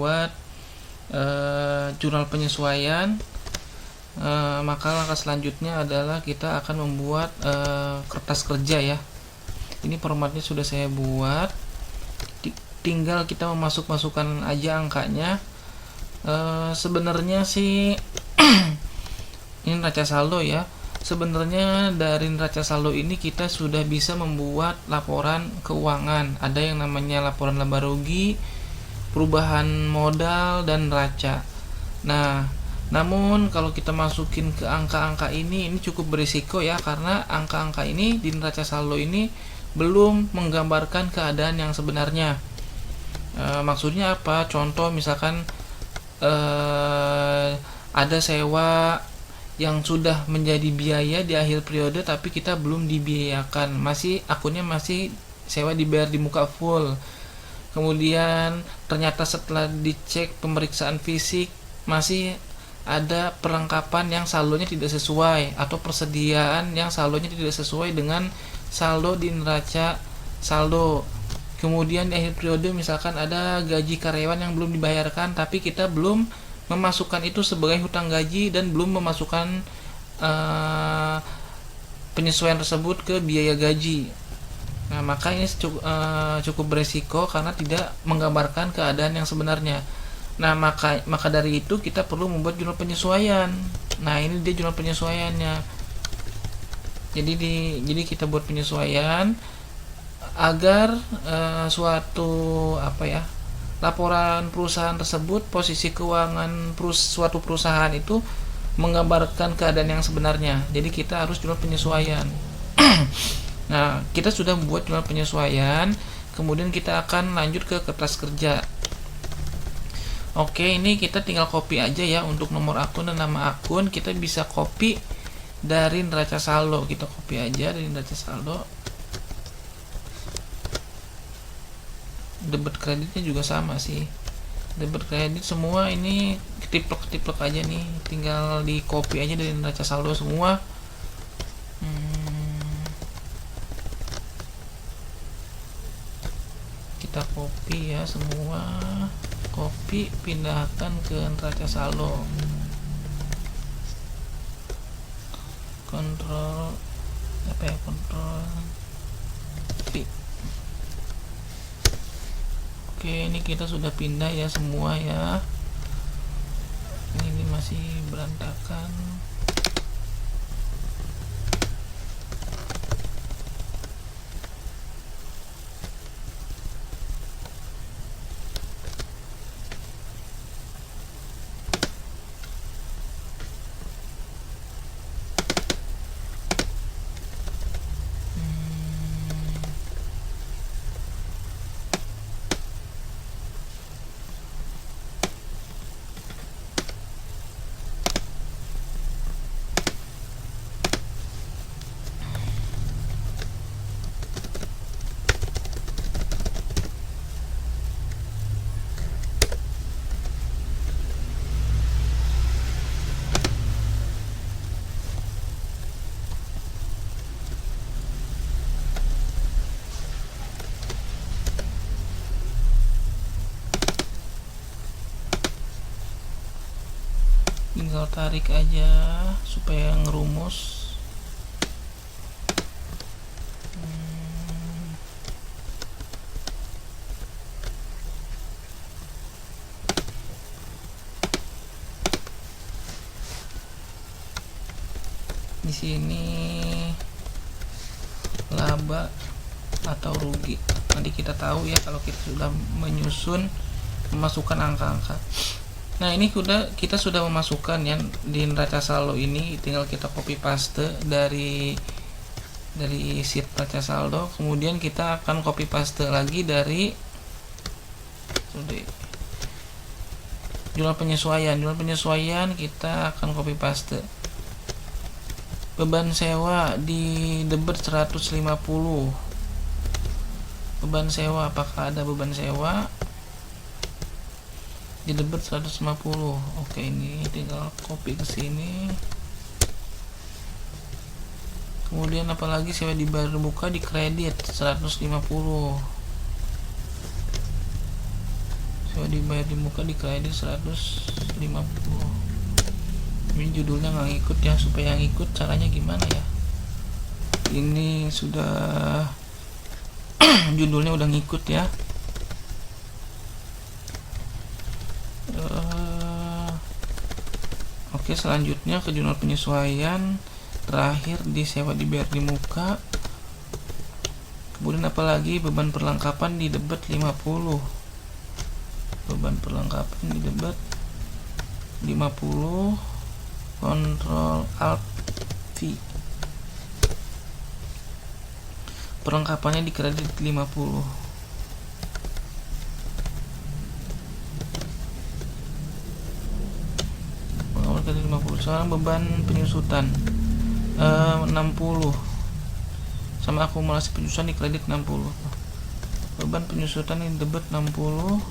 membuat jurnal penyesuaian, maka langkah selanjutnya adalah kita akan membuat kertas kerja ya. Ini formatnya sudah saya buat, tinggal kita masukkan aja angkanya. Sebenarnya sih ini neraca saldo ya. Sebenarnya dari neraca saldo ini kita sudah bisa membuat laporan keuangan. Ada yang namanya laporan laba rugi, perubahan modal, dan neraca. Nah, namun kalau kita masukin ke angka-angka ini cukup berisiko ya, karena angka-angka ini di neraca saldo ini belum menggambarkan keadaan yang sebenarnya. Maksudnya apa? Contoh misalkan ada sewa yang sudah menjadi biaya di akhir periode tapi kita belum dibiayakan, akunnya masih sewa dibayar di muka full. Kemudian ternyata setelah dicek pemeriksaan fisik masih ada perlengkapan yang saldonya tidak sesuai, atau persediaan yang saldonya tidak sesuai dengan saldo di neraca saldo. Kemudian di akhir periode misalkan ada gaji karyawan yang belum dibayarkan tapi kita belum memasukkan itu sebagai hutang gaji dan belum memasukkan penyesuaian tersebut ke biaya gaji. Nah, maka ini cukup beresiko karena tidak menggambarkan keadaan yang sebenarnya. Nah, maka dari itu kita perlu membuat jurnal penyesuaian. Nah, ini dia jurnal penyesuaiannya. Jadi kita buat penyesuaian agar suatu laporan perusahaan tersebut, posisi keuangan suatu perusahaan itu menggambarkan keadaan yang sebenarnya. Jadi kita harus jurnal penyesuaian. Nah, kita sudah membuat jurnal penyesuaian, kemudian kita akan lanjut ke kertas kerja. Oke, ini kita tinggal copy aja ya untuk nomor akun dan nama akun. Kita bisa copy dari neraca saldo. Kita copy aja dari neraca saldo. Debit kreditnya juga sama sih, debit kredit semua ini ketiplek aja nih, tinggal di copy aja dari neraca saldo semua. Kita copy ya semua, copy pindahkan ke neraca saldo, kontrol V. Oke, ini kita sudah pindah ya semua ya. Ini masih berantakan. Tinggal tarik aja supaya ngerumus. Di sini laba atau rugi. Nanti kita tahu ya kalau kita sudah memasukkan angka-angka. Nah, ini kita sudah memasukkan ya di neraca saldo ini, tinggal kita copy paste dari sheet neraca saldo. Kemudian kita akan copy paste lagi dari jurnal penyesuaian. Jurnal penyesuaian kita akan copy paste. Beban sewa di debit 150. Beban sewa, apakah ada beban sewa? Di debit 150. Oke, ini tinggal copy ke sini. Kemudian apalagi sewa dibayar buka di kredit 150. Sewa sewa dibayar di muka di kredit 150. Ini judulnya nggak ngikut ya, supaya ngikut caranya gimana ya? Ini sudah judulnya udah ngikut ya. Oke, selanjutnya ke jurnal penyesuaian, terakhir di sewa dibayar di muka. Kemudian apalagi beban perlengkapan di debit 50. Beban perlengkapan di debit 50, Ctrl Alt V. Perlengkapannya di kredit 50. Sekarang beban penyusutan 60, sama akumulasi penyusutan di kredit 60. Beban penyusutan di debit 60,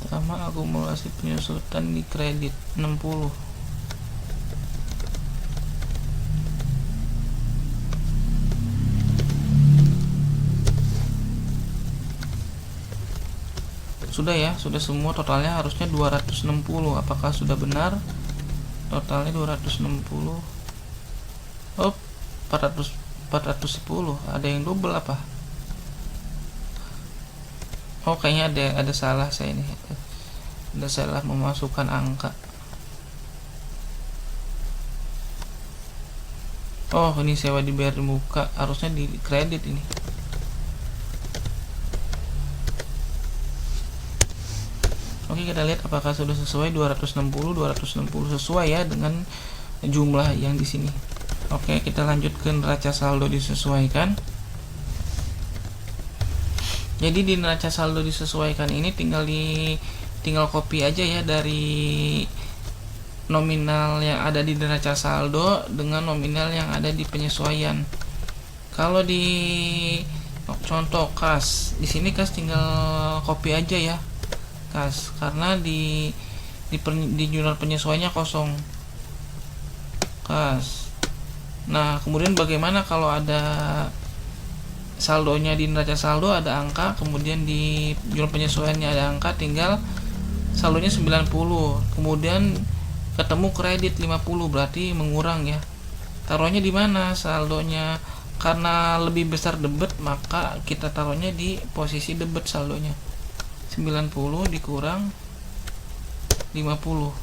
sama akumulasi penyusutan di kredit 60. Sudah ya, sudah semua, totalnya harusnya 260. Apakah sudah benar? Totalnya 260. Oh, 410. Ada yang double apa? Oh, kayaknya ada salah saya ini. Ada salah memasukkan angka. Oh, ini sewa dibayar di muka, harusnya di kredit ini. Oke, kita lihat apakah sudah sesuai 260 sesuai ya dengan jumlah yang di sini. Oke, kita lanjut ke neraca saldo disesuaikan. Jadi di neraca saldo disesuaikan ini tinggal copy aja ya dari nominal yang ada di neraca saldo dengan nominal yang ada di penyesuaian. Kalau di contoh kas, di sini kas tinggal copy aja ya. Kas, karena di jurnal penyesuaiannya kosong kas. Nah, kemudian bagaimana kalau ada saldonya di neraca saldo ada angka, kemudian di jurnal penyesuaiannya ada angka, tinggal saldonya 90, kemudian ketemu kredit 50, berarti mengurang ya. Taruhnya di mana saldonya? Karena lebih besar debit, maka kita taruhnya di posisi debit saldonya. 90 dikurang 50,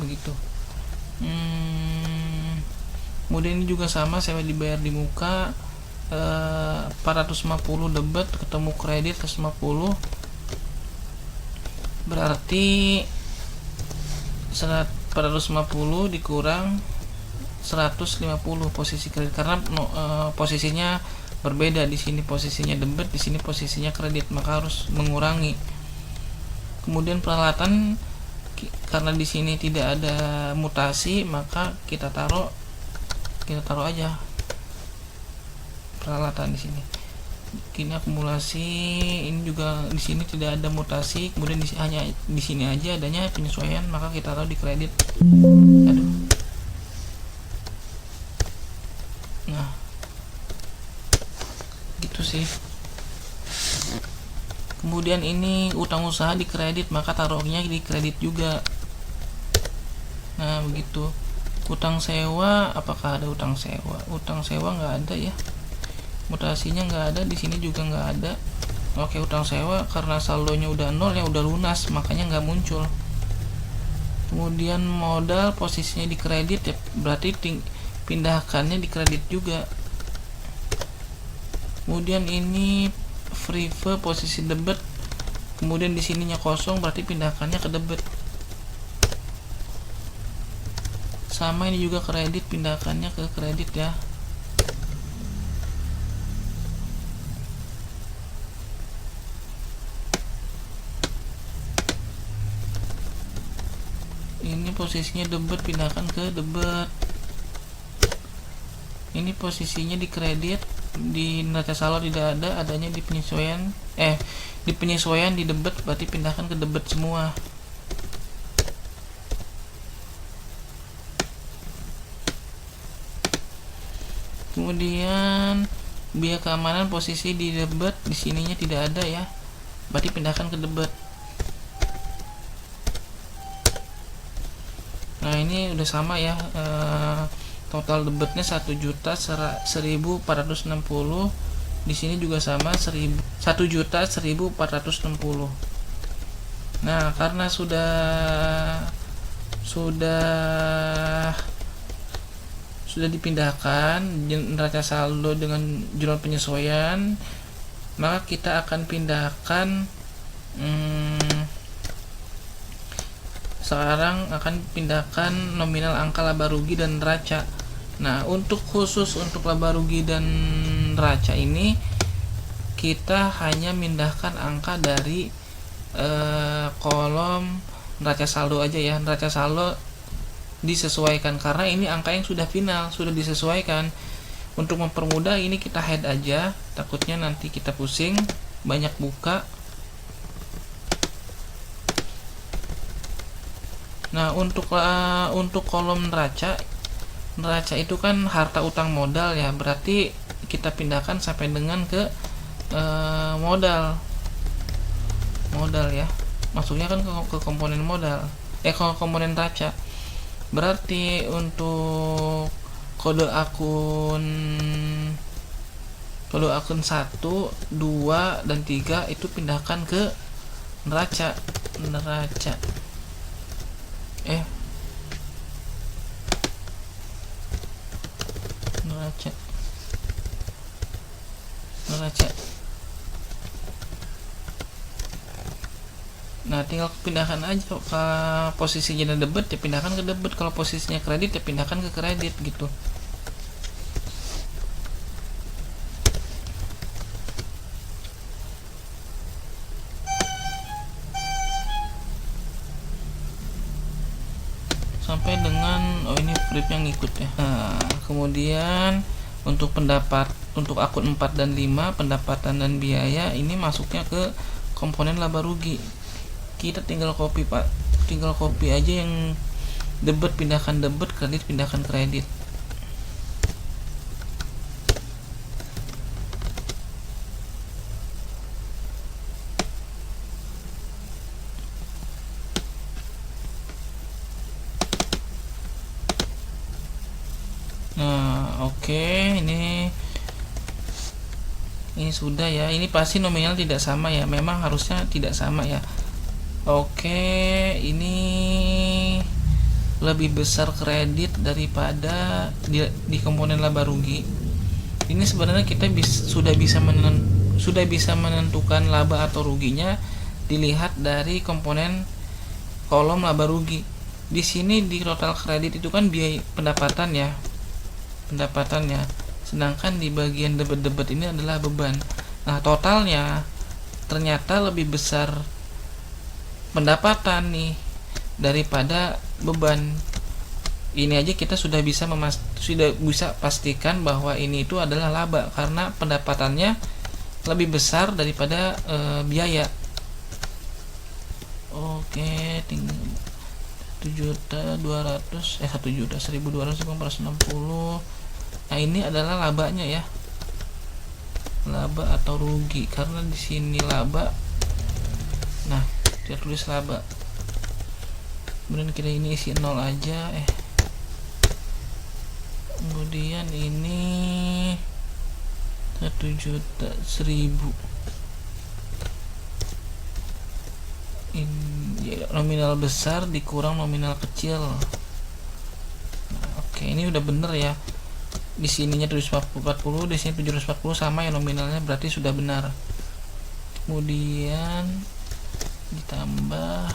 begitu. Kemudian ini juga sama, sewa dibayar di muka 450 debit ketemu kredit 150, berarti 450 dikurang 150 posisi kredit, karena posisinya berbeda. Di sini posisinya debit, di sini posisinya kredit, maka harus mengurangi. Kemudian peralatan, karena di sini tidak ada mutasi, maka kita taruh aja peralatan di sini. Ini akumulasi, ini juga di sini tidak ada mutasi, kemudian hanya di sini aja adanya penyesuaian, maka kita taruh di kredit. Aduh. Nah, gitu sih. Kemudian ini utang usaha di kredit, maka taruhnya di kredit juga. Nah, begitu. Utang sewa, apakah ada utang sewa? Utang sewa nggak ada ya, mutasinya nggak ada, di sini juga nggak ada. Oke, utang sewa karena saldonya udah 0 ya, udah lunas, makanya nggak muncul. Kemudian modal posisinya di kredit ya, berarti pindahkannya di kredit juga. Kemudian ini free posisi debit, kemudian di sininya kosong, berarti pindahkannya ke debit. Sama ini juga kredit, pindahkannya ke kredit ya. Ini posisinya debit, pindahkan ke debit. Ini posisinya di kredit, di neraca saldo tidak ada, adanya di penyesuaian di debit, berarti pindahkan ke debit semua. Kemudian biar keamanan posisi di debit di sininya tidak ada ya, berarti pindahkan ke debit. Nah ini udah sama ya, total debitnya 1.100.460. Di sini juga sama 1.100.460. Nah karena sudah dipindahkan neraca saldo dengan jurnal penyesuaian, maka kita akan pindahkan sekarang akan pindahkan nominal angka laba rugi dan neraca. Nah khusus untuk laba rugi dan neraca ini kita hanya mindahkan angka dari kolom neraca saldo aja ya. Neraca saldo disesuaikan karena ini angka yang sudah final, sudah disesuaikan. Untuk mempermudah ini kita head aja, takutnya nanti kita pusing banyak buka. Nah untuk kolom neraca itu kan harta utang modal ya, berarti kita pindahkan sampai dengan ke modal ya, masuknya kan ke komponen modal, ke komponen neraca. Berarti untuk kode akun 1, 2, dan 3 itu pindahkan ke neraca. Neraca Nah tinggal pindahkan aja ke posisinya debit ya pindahkan ke debit, kalau posisinya kredit ya pindahkan ke kredit gitu. Sampai dengan ini flipnya ngikut ya. Nah kemudian untuk akun 4 dan 5 pendapatan dan biaya ini masuknya ke komponen laba rugi. Kita tinggal copy aja yang debit pindahkan debit, kredit pindahkan kredit. Nah oke, ini sudah ya. Ini pasti nominal tidak sama ya, memang harusnya tidak sama ya. Oke, ini lebih besar kredit daripada di komponen laba rugi. Ini sebenarnya kita sudah bisa menentukan laba atau ruginya dilihat dari komponen kolom laba rugi. Di sini di total kredit itu kan biaya pendapatan ya. Sedangkan di bagian debit ini adalah beban. Nah, totalnya ternyata lebih besar pendapatan nih daripada beban. Ini aja kita sudah bisa pastikan bahwa ini itu adalah laba karena pendapatannya lebih besar daripada biaya. Oke, tinggal 1.200.460. Nah, ini adalah labanya ya. Laba atau rugi, karena di sini laba. Nah, kita tulis laba. Kemudian kita ini isi 0 aja. Kemudian ini 1.100.000. Ini nominal besar dikurang nominal kecil. Nah, oke, ini udah bener ya. Di sininya 740, di sini 740 sama ya nominalnya, berarti sudah benar. Kemudian ditambah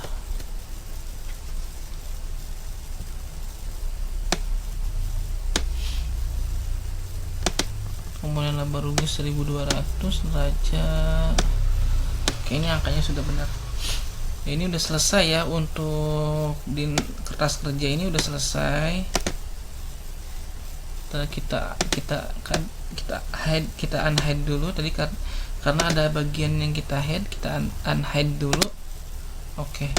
komponen laba rugi 1.200 neraca. Oke, ini angkanya sudah benar. Ini udah selesai ya, untuk di kertas kerja ini udah selesai. Kita unhide dulu tadi karena ada bagian yang kita hide, kita unhide dulu. Oke.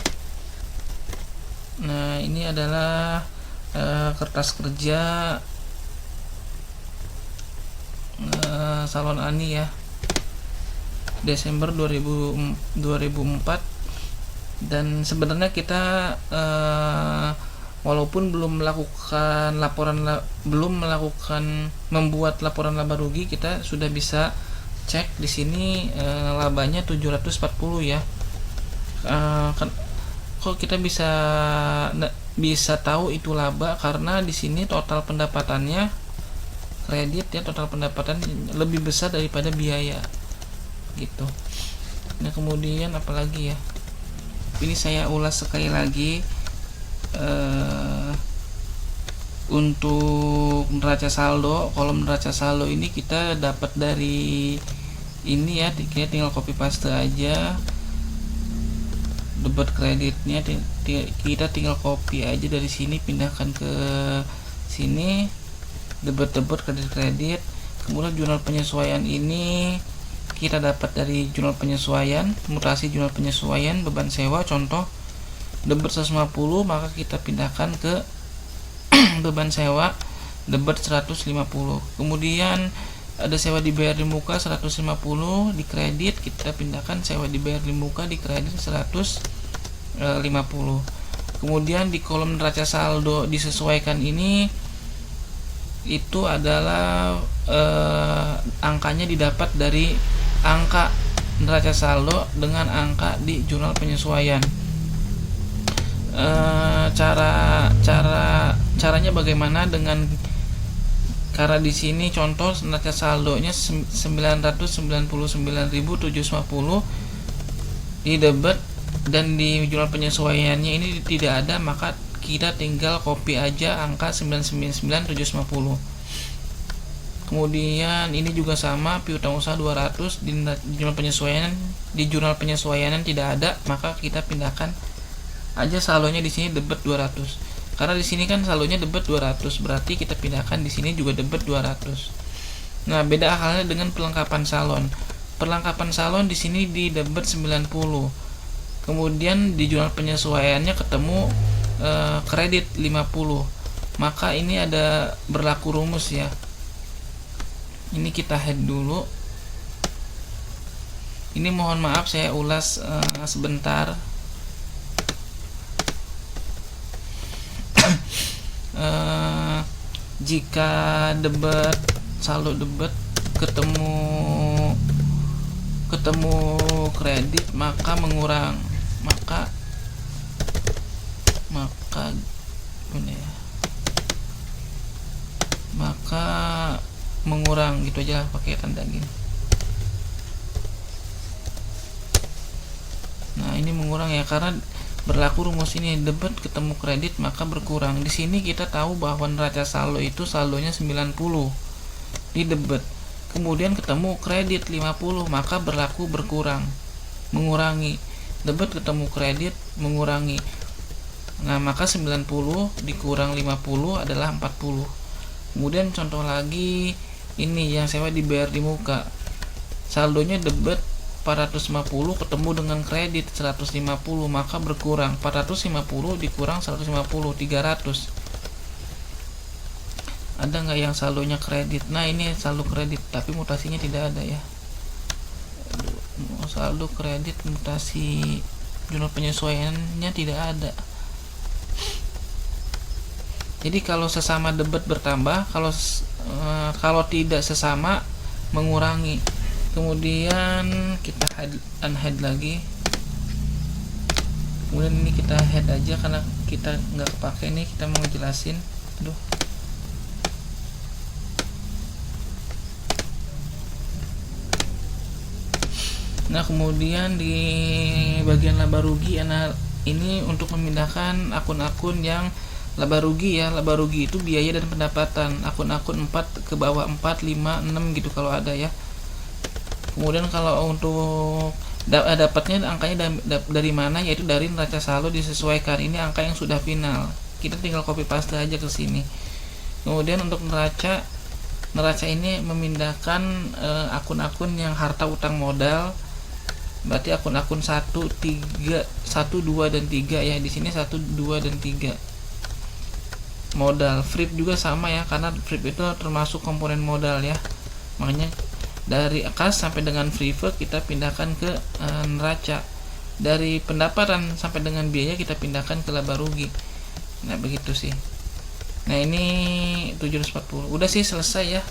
Nah, ini adalah kertas kerja salon Ani ya, Desember 2004. Dan sebenarnya kita walaupun belum melakukan membuat laporan laba rugi, kita sudah bisa cek di sini labanya 740 ya. Kok kita bisa tahu itu laba? Karena di sini total pendapatannya kredit ya, total pendapatan lebih besar daripada biaya gitu. Nah kemudian apalagi ya, ini saya ulas sekali lagi. Untuk neraca saldo, kolom neraca saldo ini kita dapat dari ini ya, kita tinggal copy paste aja. Debit kreditnya kita tinggal copy aja dari sini, pindahkan ke sini, debit kredit. Kemudian jurnal penyesuaian ini kita dapat dari jurnal penyesuaian, mutasi jurnal penyesuaian beban sewa, contoh debit 150, maka kita pindahkan ke beban sewa debit 150. Kemudian ada sewa dibayar di muka 150 di kredit, kita pindahkan sewa dibayar di muka di kredit 150. Kemudian di kolom neraca saldo disesuaikan ini itu adalah angkanya didapat dari angka neraca saldo dengan angka di jurnal penyesuaian. Caranya bagaimana? Dengan karena di sini contoh neraca saldonya 999.750 di debit dan di jurnal penyesuaiannya ini tidak ada, maka kita tinggal copy aja angka 999.750. Kemudian ini juga sama, piutang usaha 200 di jurnal penyesuaian tidak ada, maka kita pindahkan aja saldonya di sini debit 200. Karena di sini kan saldonya debit 200, berarti kita pindahkan di sini juga debit 200. Nah, beda halnya dengan perlengkapan salon. Perlengkapan salon di sini di debit 90. Kemudian di jurnal penyesuaiannya ketemu kredit 50. Maka ini ada berlaku rumus ya. Ini kita head dulu. Ini mohon maaf saya ulas sebentar. Jika debit, saldo debit ketemu kredit, maka mengurang, maka ini ya, maka mengurang gitu aja, pakai tanda gini. Nah ini mengurang ya, karena berlaku rumus ini, debit ketemu kredit maka berkurang. Di sini kita tahu bahwa neraca saldo itu saldonya 90 di debit, kemudian ketemu kredit 50, maka berlaku berkurang, mengurangi. Debit ketemu kredit mengurangi. Nah maka 90 dikurang 50 adalah 40. Kemudian contoh lagi, ini yang sewa dibayar di muka, saldonya debit 450 ketemu dengan kredit 150, maka berkurang. 450 dikurang 150, 300. Ada nggak yang saldonya kredit? Nah ini saldo kredit tapi mutasinya tidak ada ya. Saldo kredit mutasi jurnal penyesuaiannya tidak ada. Jadi kalau sesama debit bertambah, kalau tidak sesama mengurangi. Kemudian kita unhead lagi. Kemudian ini kita head aja karena kita nggak pakai nih, kita mau jelasin. Aduh. Nah kemudian di bagian laba rugi, ini untuk memindahkan akun-akun yang laba rugi ya. Laba rugi itu biaya dan pendapatan, akun-akun 4 ke bawah, 4, 5, 6 gitu kalau ada ya. Kemudian kalau untuk dapatnya angkanya dari mana, yaitu dari neraca saldo disesuaikan. Ini angka yang sudah final, kita tinggal copy paste aja ke sini. Kemudian untuk neraca ini memindahkan akun-akun yang harta utang modal, berarti akun-akun 1, 2 dan 3 ya. Di sini 1, 2 dan 3. Modal, FRIP juga sama ya, karena FRIP itu termasuk komponen modal ya. Makanya Dari kas sampai dengan Freework kita pindahkan ke neraca. Dari pendapatan sampai dengan biaya kita pindahkan ke laba rugi. Nah begitu sih. Nah ini 740 udah sih selesai ya.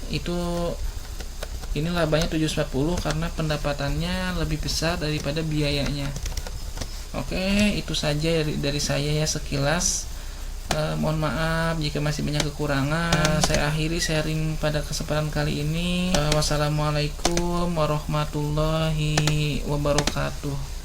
Ini labanya 740 karena pendapatannya lebih besar daripada biayanya. Oke, itu saja dari saya ya sekilas. Mohon maaf jika masih banyak kekurangan. Saya akhiri sharing pada kesempatan kali ini. Wassalamualaikum warahmatullahi wabarakatuh.